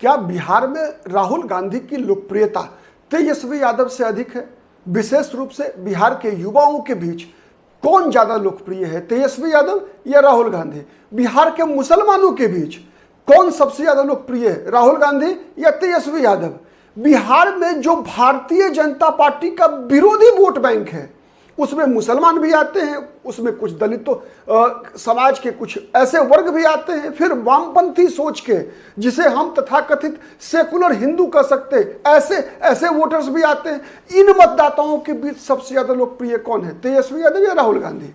क्या बिहार में राहुल गांधी की लोकप्रियता तेजस्वी यादव से अधिक है? विशेष रूप से बिहार के युवाओं के बीच कौन ज्यादा लोकप्रिय है, तेजस्वी यादव या राहुल गांधी? बिहार के मुसलमानों के बीच कौन सबसे ज्यादा लोकप्रिय है, राहुल गांधी या तेजस्वी यादव? बिहार में जो भारतीय जनता पार्टी का विरोधी वोट बैंक है उसमें मुसलमान भी आते हैं, उसमें कुछ दलितों समाज के कुछ ऐसे वर्ग भी आते हैं, फिर वामपंथी सोच के जिसे हम तथाकथित सेकुलर हिंदू कह सकते हैं ऐसे ऐसे वोटर्स भी आते हैं। इन मतदाताओं के बीच सबसे ज्यादा लोकप्रिय कौन है, तेजस्वी यादव या राहुल गांधी?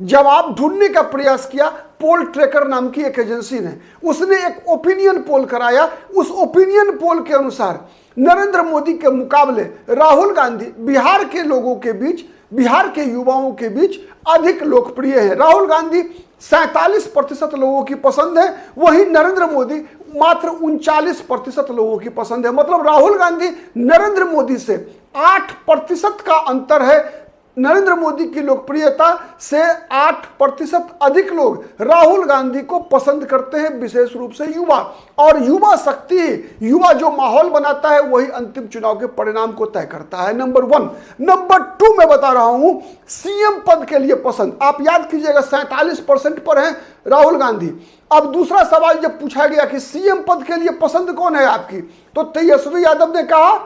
जवाब ढूंढने का प्रयास किया पोल ट्रैकर नाम की एक एजेंसी ने, उसने एक ओपिनियन पोल कराया। उस ओपिनियन पोल के अनुसार नरेंद्र मोदी के मुकाबले राहुल गांधी बिहार के लोगों के बीच, बिहार के युवाओं के बीच अधिक लोकप्रिय है। राहुल गांधी 47% लोगों की पसंद है, वहीं नरेंद्र मोदी मात्र 39% लोगों की पसंद है। मतलब राहुल गांधी नरेंद्र मोदी से 8% का अंतर है। नरेंद्र मोदी की लोकप्रियता से 8% अधिक लोग राहुल गांधी को पसंद करते हैं, विशेष रूप से युवा। और युवा शक्ति, युवा जो माहौल बनाता है वही अंतिम चुनाव के परिणाम को तय करता है। नंबर 1। नंबर 2 मैं बता रहा हूं सीएम पद के लिए पसंद। आप याद कीजिएगा 47% पर है राहुल गांधी। अब दूसरा सवाल जब पूछा गया कि सीएम पद के लिए पसंद कौन है आपकी, तो तेजस्वी यादव ने कहा,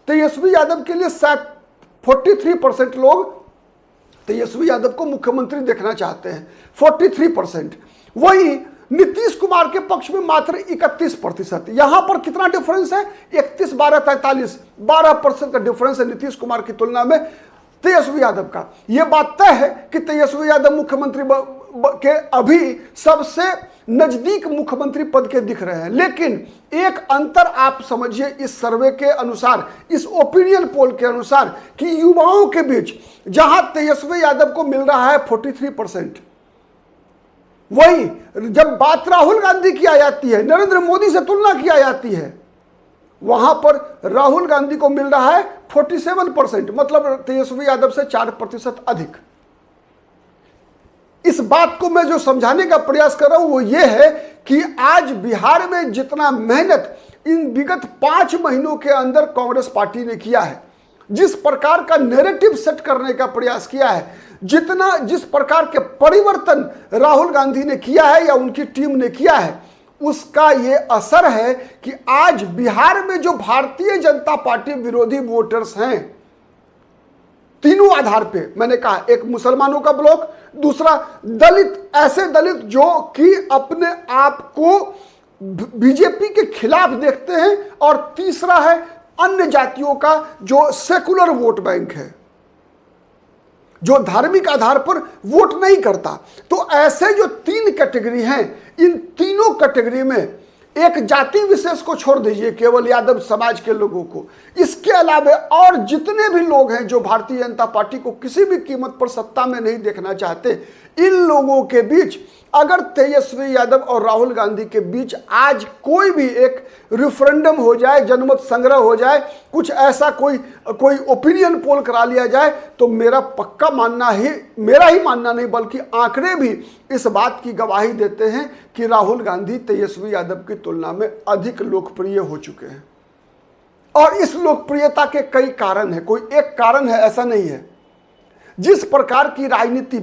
तेजस्वी यादव के लिए 43% लोग तेजस्वी यादव को मुख्यमंत्री देखना चाहते हैं, 43%। वहीं नीतीश कुमार के पक्ष में मात्र 31%। यहां पर कितना डिफरेंस है, 31-12-43, 12% का डिफरेंस है नीतीश कुमार की तुलना में तेजस्वी यादव का। यह बात तय है कि तेजस्वी यादव मुख्यमंत्री के अभी सबसे नजदीक मुख्यमंत्री पद के दिख रहे हैं। लेकिन एक अंतर आप समझिए इस सर्वे के अनुसार, इस ओपिनियन पोल के अनुसार, कि युवाओं के बीच जहां तेजस्वी यादव को मिल रहा है 43%, वही जब बात राहुल गांधी की आ जाती है, नरेंद्र मोदी से तुलना किया जाती है, वहां पर राहुल गांधी को मिल रहा है 47%, मतलब तेजस्वी यादव से 4% अधिक। इस बात को मैं जो समझाने का प्रयास कर रहा हूं वो ये है कि आज बिहार में जितना मेहनत इन विगत 5 महीनों के अंदर कांग्रेस पार्टी ने किया है, जिस प्रकार का नैरेटिव सेट करने का प्रयास किया है, जिस प्रकार के परिवर्तन राहुल गांधी ने किया है या उनकी टीम ने किया है, उसका ये असर है कि आज बिहार में जो भारतीय जनता पार्टी विरोधी वोटर्स हैं, तीनों आधार पे मैंने कहा, एक मुसलमानों का ब्लॉक, दूसरा दलित, ऐसे दलित जो कि अपने आप को बीजेपी के खिलाफ देखते हैं, और तीसरा है अन्य जातियों का जो सेकुलर वोट बैंक है, जो धार्मिक आधार पर वोट नहीं करता। तो ऐसे जो 3 कैटेगरी हैं, इन तीनों कैटेगरी में एक जाति विशेष को छोड़ दीजिए, केवल यादव समाज के लोगों को, इसके अलावा और जितने भी लोग हैं जो भारतीय जनता पार्टी को किसी भी कीमत पर सत्ता में नहीं देखना चाहते, इन लोगों के बीच अगर तेजस्वी यादव और राहुल गांधी के बीच आज कोई भी एक रेफरेंडम हो जाए, जनमत संग्रह हो जाए, कुछ ऐसा कोई ओपिनियन पोल करा लिया जाए, तो मेरा पक्का मानना ही, मेरा ही मानना नहीं बल्कि आंकड़े भी इस बात की गवाही देते हैं कि राहुल गांधी तेजस्वी यादव की तुलना में अधिक लोकप्रिय हो चुके हैं। और इस लोकप्रियता के कई कारण हैं, कोई एक कारण है ऐसा नहीं है। जिस प्रकार की राजनीति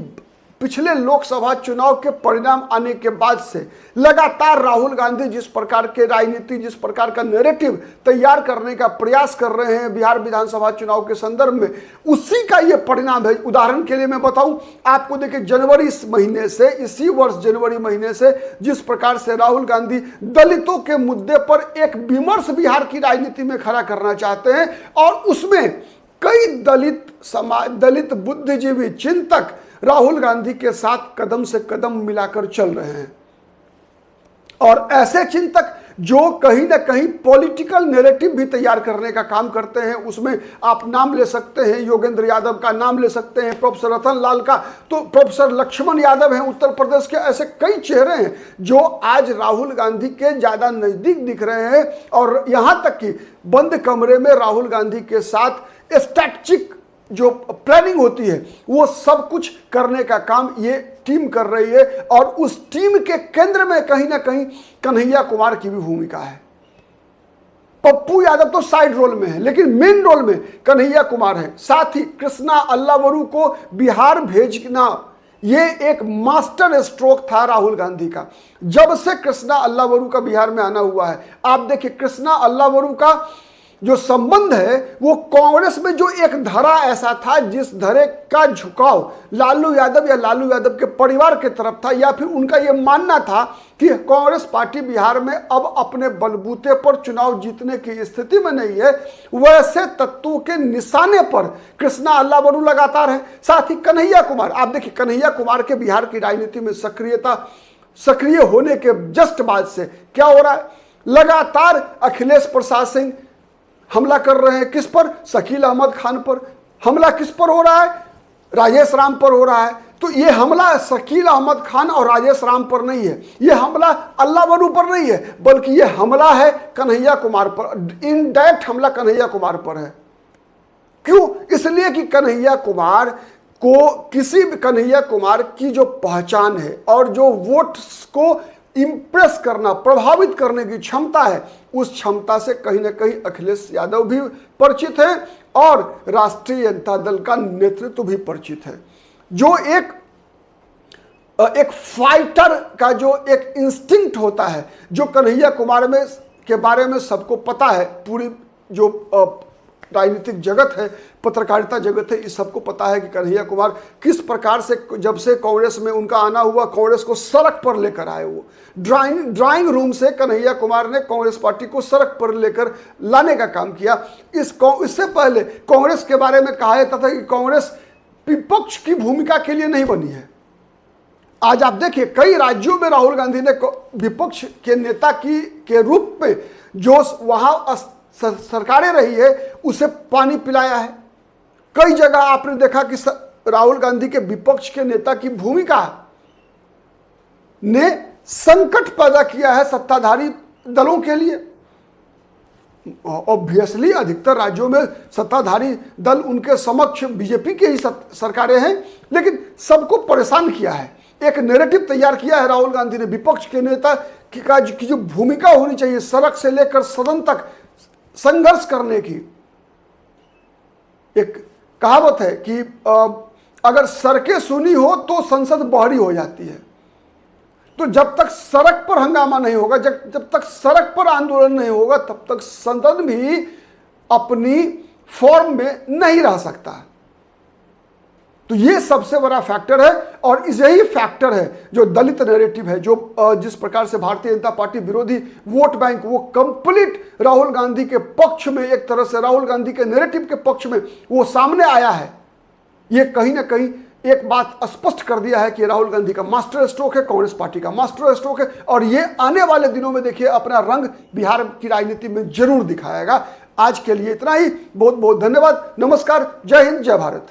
पिछले लोकसभा चुनाव के परिणाम आने के बाद से लगातार राहुल गांधी जिस प्रकार के राजनीति, जिस प्रकार का नैरेटिव तैयार करने का प्रयास कर रहे हैं बिहार विधानसभा चुनाव के संदर्भ में, उसी का ये परिणाम है। उदाहरण के लिए मैं बताऊं आपको, देखिए जनवरी महीने से, इसी वर्ष जनवरी महीने से जिस प्रकार से राहुल गांधी दलितों के मुद्दे पर एक विमर्श बिहार की राजनीति में खड़ा करना चाहते हैं, और उसमें कई दलित समाज, दलित बुद्धिजीवी, चिंतक राहुल गांधी के साथ कदम से कदम मिलाकर चल रहे हैं। और ऐसे चिंतक जो कहीं ना कहीं पॉलिटिकल नैरेटिव भी तैयार करने का काम करते हैं, उसमें आप नाम ले सकते हैं योगेंद्र यादव का, नाम ले सकते हैं प्रोफेसर रतन लाल का, तो प्रोफेसर लक्ष्मण यादव हैं उत्तर प्रदेश के। ऐसे कई चेहरे हैं जो आज राहुल गांधी के ज्यादा नजदीक दिख रहे हैं, और यहां तक कि बंद कमरे में राहुल गांधी के साथ स्ट्रैटेजिक जो प्लानिंग होती है वो सब कुछ करने का काम ये टीम कर रही है। और उस टीम के केंद्र में कहीं ना कहीं कन्हैया कुमार की भी भूमिका है। पप्पू यादव तो साइड रोल में है, लेकिन मेन रोल में कन्हैया कुमार है। साथ ही कृष्णा अल्लावरू को बिहार भेजना ये एक मास्टर स्ट्रोक था राहुल गांधी का। जब से कृष्णा अल्लावरू का बिहार में आना हुआ है, आप देखिए कृष्णा अल्लावरू का जो संबंध है वो कांग्रेस में जो एक धरा ऐसा था, जिस धरे का झुकाव लालू यादव या लालू यादव के परिवार के तरफ था, या फिर उनका यह मानना था कि कांग्रेस पार्टी बिहार में अब अपने बलबूते पर चुनाव जीतने की स्थिति में नहीं है, वैसे तत्वों के निशाने पर कृष्णा अल्लावरू लगातार है। साथ ही कन्हैया कुमार, आप देखिए कन्हैया कुमार के बिहार की राजनीति में सक्रिय होने के जस्ट बाद से क्या हो रहा है, लगातार अखिलेश प्रसाद सिंह हमला कर रहे हैं। किस पर? शकील अहमद खान पर। हमला किस पर हो रहा है? राजेश राम पर हो रहा है। तो ये हमला शकील अहमद खान और राजेश राम पर नहीं है, ये हमला अल्लावरू पर नहीं है, बल्कि ये हमला है कन्हैया कुमार पर। इनडायरेक्ट हमला कन्हैया कुमार पर है। क्यों? इसलिए कि कन्हैया कुमार की जो पहचान है और जो वोट्स को इंप्रेस करना, प्रभावित करने की क्षमता है, उस क्षमता से कहीं ना कहीं अखिलेश यादव भी परिचित है और राष्ट्रीय जनता दल का नेतृत्व भी परिचित है। जो एक फाइटर का जो एक इंस्टिंक्ट होता है, जो कन्हैया कुमार में के बारे में सबको पता है, पूरी जो राजनीतिक जगत है, पत्रकारिता जगत है, इस सबको पता है कि कन्हैया कुमार किस प्रकार से जब से कांग्रेस में उनका आना हुआ, कांग्रेस को सड़क पर लेकर आए। वो ड्राइंग रूम से कन्हैया कुमार ने कांग्रेस पार्टी को सड़क पर लेकर लाने का काम किया। इससे पहले कांग्रेस के बारे में कहा जाता था कि कांग्रेस विपक्ष की भूमिका के लिए नहीं बनी है। आज आप देखिए कई राज्यों में राहुल गांधी ने विपक्ष के नेता के रूप में जो वहां सरकारें रही है उसे पानी पिलाया है। कई जगह आपने देखा कि राहुल गांधी के विपक्ष के नेता की भूमिका ने संकट पैदा किया है सत्ताधारी दलों के लिए। ऑब्वियसली अधिकतर राज्यों में सत्ताधारी दल उनके समक्ष बीजेपी की ही सरकारें हैं, लेकिन सबको परेशान किया है। एक नैरेटिव तैयार किया है राहुल गांधी ने विपक्ष के नेता की जो भूमिका होनी चाहिए सड़क से लेकर सदन तक संघर्ष करने की। एक कहावत है कि अगर सड़कें सुनी हो तो संसद बहरी हो जाती है। तो जब तक सड़क पर हंगामा नहीं होगा, जब तक सड़क पर आंदोलन नहीं होगा, तब तक संसद भी अपनी फॉर्म में नहीं रह सकता। तो ये सबसे बड़ा फैक्टर है और यही फैक्टर है जो दलित नैरेटिव है, जो जिस प्रकार से भारतीय जनता पार्टी विरोधी वोट बैंक वो कंप्लीट राहुल गांधी के पक्ष में, एक तरह से राहुल गांधी के नैरेटिव के पक्ष में वो सामने आया है। ये कहीं ना कहीं एक बात स्पष्ट कर दिया है कि राहुल गांधी का मास्टर स्ट्रोक है, कांग्रेस पार्टी का मास्टर स्ट्रोक है, और ये आने वाले दिनों में देखिए अपना रंग बिहार की राजनीति में जरूर दिखाएगा। आज के लिए इतना ही। बहुत बहुत धन्यवाद। नमस्कार। जय हिंद, जय भारत।